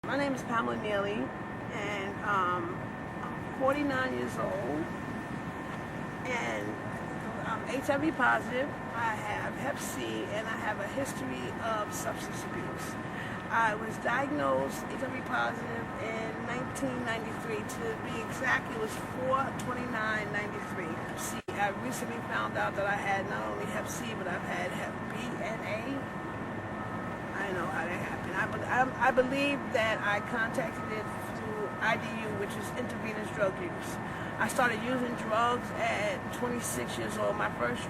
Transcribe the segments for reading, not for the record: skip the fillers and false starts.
My name is Pamela Neely, and I'm 49 years old, and I'm HIV positive. I have Hep C, and I have a history of substance abuse. I was diagnosed HIV positive in 1993. To be exact, it was 4/29/93. See, I recently found out that I had not only Hep C, but I've had Hep B and A. I know how that happened. I believe that I contacted it through IDU, which is intravenous drug use. I started using drugs at 26 years old. My first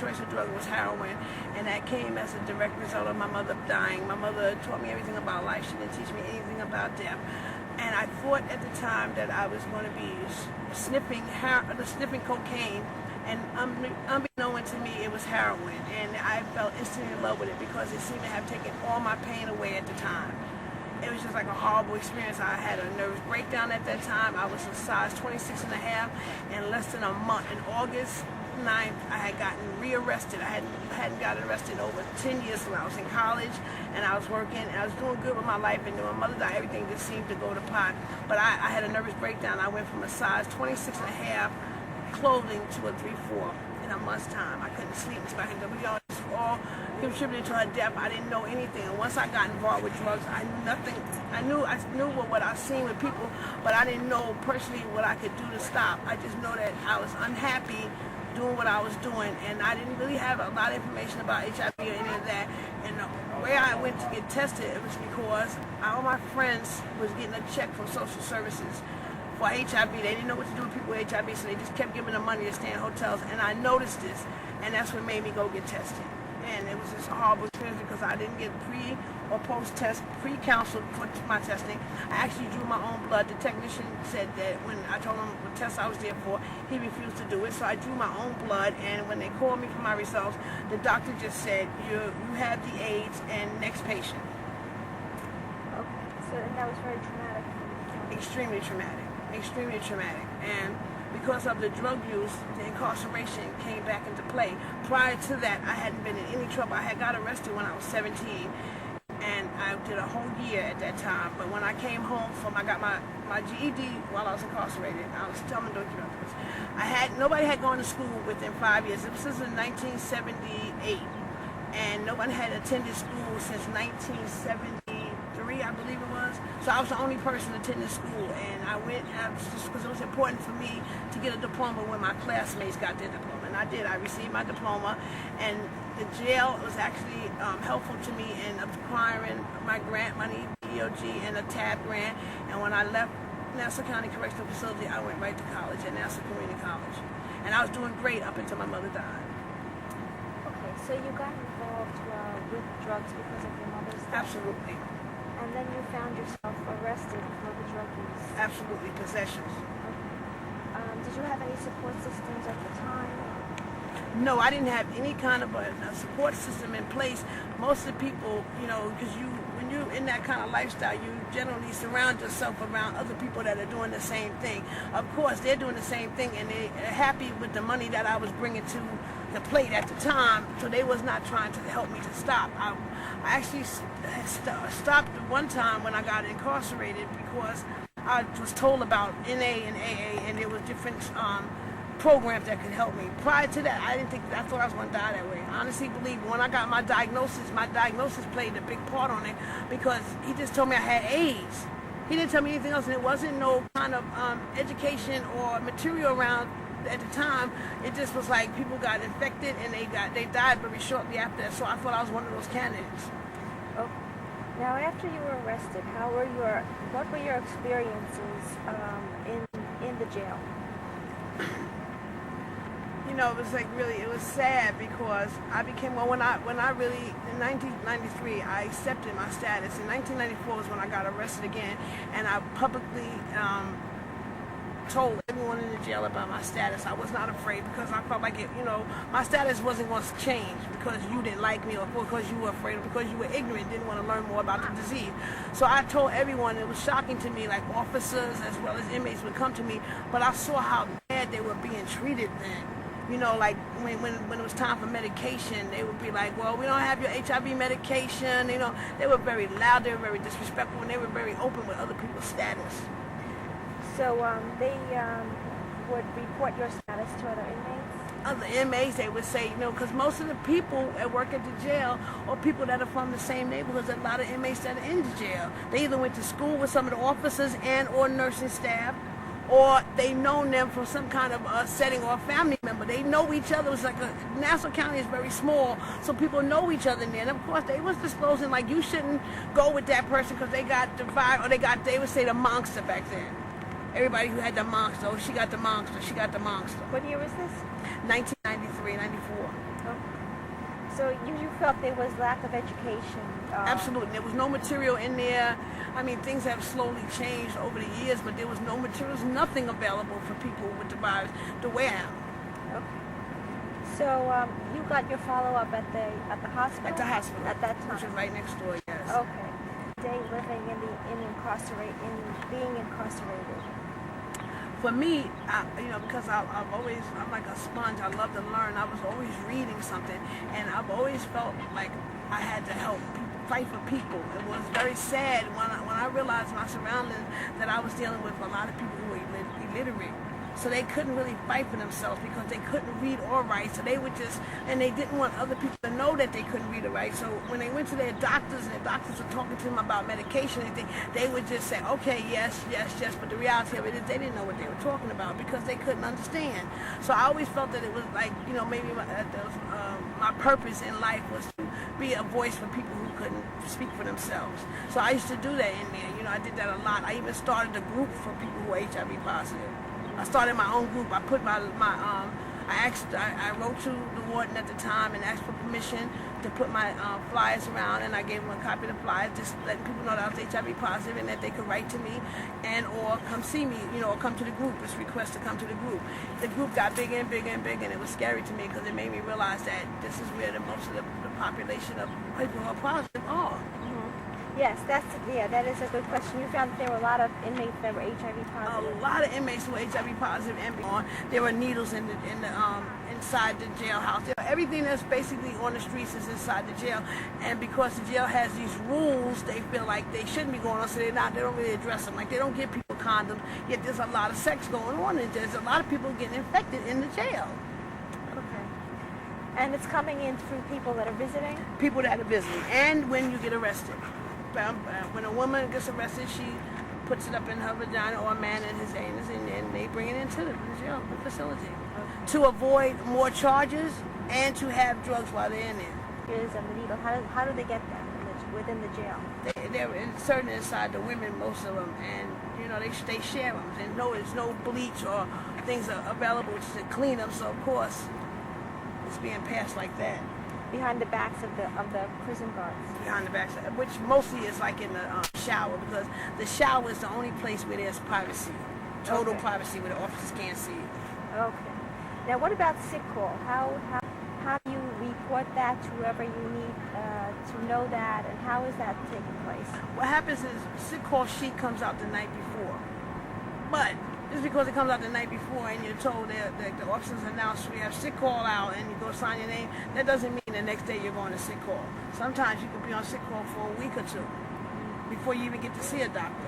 choice of drug was heroin, and that came as a direct result of my mother dying. My mother taught me everything about life. She didn't teach me anything about death. And I thought at the time that I was going to be sniffing cocaine, and unbeknown to me, it was heroin. And I fell instantly in love with it because it seemed to have taken all my pain away at the time. It was just like a horrible experience. I had a nervous breakdown at that time. I was a size 26 and a half. In less than a month, in August 9th, I had gotten rearrested. I hadn't gotten arrested over 10 years when I was in college, and I was working, and I was doing good with my life, and when my mother died, everything just seemed to go to pot. But I had a nervous breakdown. I went from a size 26 and a half clothing to a 3/4 in a month's time. I couldn't sleep until I had all contributed to her death. I didn't know anything, and once I got involved with drugs, I knew nothing. I knew what I seen with people, but I didn't know personally what I could do to stop. I just know that I was unhappy doing what I was doing, and I didn't really have a lot of information about HIV or any of that. And the way I went to get tested, it was because all my friends was getting a check from social services for HIV. They didn't know what to do with people with HIV, so they just kept giving them money to stay in hotels. And I noticed this, and that's what made me go get tested. And it was just a horrible experience because I didn't get pre or post-test, pre-counseled for my testing. I actually drew my own blood. The technician said that when I told him what test I was there for, he refused to do it. So I drew my own blood, and when they called me for my results, the doctor just said, you have the AIDS, and next patient. Okay, so and that was very traumatic. Extremely traumatic. Extremely traumatic. And because of the drug use, the incarceration came back into play. Prior to that, I hadn't been in any trouble. I had got arrested when I was 17, and I did a whole year at that time. But when I came home I got my GED while I was incarcerated. I was telling the doctors, nobody had gone to school within 5 years. This was in 1978, and no one had attended school since 1973, I believe it was. So I was the only person attending school, and I went just because it was important for me to get a diploma when my classmates got their diploma, and I did. I received my diploma, and the jail was actually helpful to me in acquiring my grant money, DOG, and a TAB grant. And when I left Nassau County Correctional Facility, I went right to college at Nassau Community College, and I was doing great up until my mother died. Okay, so you got involved with drugs because of your mother's death? Absolutely. And then you found yourself arrested for the drug use? Absolutely, possessions. Okay. Did you have any support systems at the time? No, I didn't have any kind of a support system in place. Most of the people, because when you're in that kind of lifestyle, you generally surround yourself around other people that are doing the same thing. Of course, they're doing the same thing, and they're happy with the money that I was bringing to the plate at the time, so they was not trying to help me to stop. I actually stopped one time when I got incarcerated because I was told about NA and AA, and there was different programs that could help me. Prior to that, I thought I was going to die that way. I honestly believe when I got my diagnosis played a big part on it because he just told me I had AIDS. He didn't tell me anything else, and it wasn't no kind of education or material around at the time. It just was like people got infected and they died very shortly after that, so I thought I was one of those candidates. Okay. Now, after you were arrested, what were your experiences in the jail? It was it was sad because I became, when I really, in 1993, I accepted my status. In 1994 was when I got arrested again, and I publicly told everyone in the jail about my status. I was not afraid because I felt like my status wasn't going to change because you didn't like me or because you were afraid or because you were ignorant, didn't want to learn more about the disease. So I told everyone. It was shocking to me, like officers as well as inmates would come to me, but I saw how bad they were being treated then. You know, like when it was time for medication, they would be like, well, we don't have your HIV medication. You know, they were very loud, they were very disrespectful, and they were very open with other people's status. So they would report your status to other inmates? Other inmates, they would say, you know, because most of the people that work at the jail are people that are from the same neighborhoods. A lot of inmates that are in the jail. They either went to school with some of the officers and or nursing staff, or they known them from some kind of setting or a family member. They know each other. It's like Nassau County is very small, so people know each other in there. And of course, they was disclosing like you shouldn't go with that person because they got the vibe, or they would say the monster back then. Everybody who had the monster, oh, she got the monster, she got the monster. What year was this? 1993, 94. Oh. So you felt there was lack of education? Absolutely. There was no material in there. I mean, things have slowly changed over the years, but there was no materials, nothing available for people with the virus the way I am. Okay. So you got your follow-up at the hospital? At the hospital. At that time? Which is right next door, yes. Okay. Day living in being incarcerated. For me, because I'm like a sponge. I love to learn. I was always reading something, and I've always felt like I had to help fight for people. It was very sad when I realized my surroundings that I was dealing with a lot of people who were illiterate. So they couldn't really fight for themselves because they couldn't read or write. So they would and they didn't want other people to know that they couldn't read or write. So when they went to their doctors and the doctors were talking to them about medication, they would just say, okay, yes, yes, yes. But the reality of it is they didn't know what they were talking about because they couldn't understand. So I always felt that it was like, maybe my purpose in life was to be a voice for people who couldn't speak for themselves. So I used to do that in there. I did that a lot. I even started a group for people who are HIV positive. I started my own group. I put I wrote to the warden at the time and asked for permission to put my flyers around, and I gave them a copy of the flyers, just letting people know that I was HIV positive and that they could write to me and or come see me, or come to the group. It's request to come to the group. The group got bigger and bigger and bigger, and it was scary to me because it made me realize that this is where most of the population of people who are positive are. Yes, that is a good question. You found that there were a lot of inmates that were HIV positive. A lot of inmates who were HIV positive and beyond. There were needles in the inside the jailhouse. Everything that's basically on the streets is inside the jail. And because the jail has these rules, they feel like they shouldn't be going on, so they don't really address them. Like they don't give people condoms. Yet there's a lot of sex going on, and there's a lot of people getting infected in the jail. Okay. And it's coming in through people that are visiting? People that are visiting, and when you get arrested. When a woman gets arrested, she puts it up in her vagina, or a man in his anus, and they bring it into the jail, the facility, to avoid more charges and to have drugs while they're in there. Here's a needle. How do they get that within the jail? They're inserted inside the women, most of them, and they share them. And there's no bleach or things are available to clean them, so of course it's being passed like that. Behind the backs of the prison guards. Behind the backs, which mostly is like in the shower, because the shower is the only place where there's privacy, total privacy, where the officers can't see it. Okay. Now, what about sick call? How do you report that to whoever you need to know that, and how is that taking place? What happens is sick call sheet comes out the night before, but just because it comes out the night before and you're told that the officers announced we have sick call out and you go sign your name, that doesn't mean the next day you're going to sick call. Sometimes you could be on sick call for a week or two before you even get to see a doctor.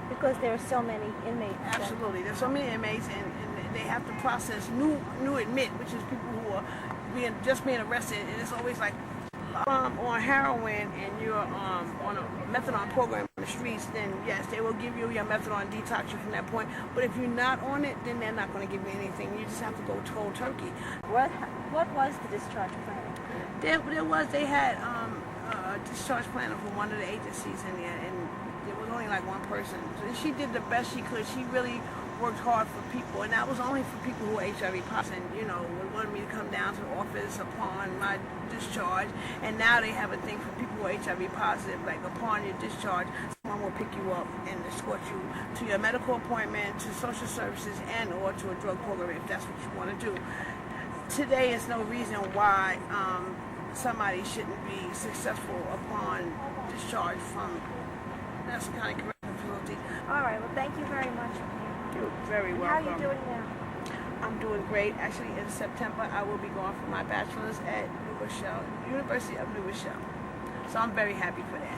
Because there are so many inmates. Absolutely. There's so many inmates, and they have to process new admit, which is people who are just being arrested, and it's always like on heroin and you're on a methadone program on the streets, then yes, they will give you your methadone, detox you from that point. But if you're not on it, then they're not going to give you anything. You just have to go cold turkey. What was the discharge plan? They had a discharge planner from one of the agencies in there, and there was only like one person. So she did the best she could. She really worked hard for people, and that was only for people who were HIV positive, wanted me to come down to the office upon my discharge, and now they have a thing for people who are HIV positive, like upon your discharge, someone will pick you up and escort you to your medical appointment, to social services, and or to a drug program if that's what you want to do. Today is no reason why somebody shouldn't be successful upon discharge from Nassau County Correctional Facility. All right, well, thank you very much. You're very welcome. How are you doing now? I'm doing great. Actually, in September, I will be going for my bachelor's at New Rochelle, University of New Rochelle. So I'm very happy for that.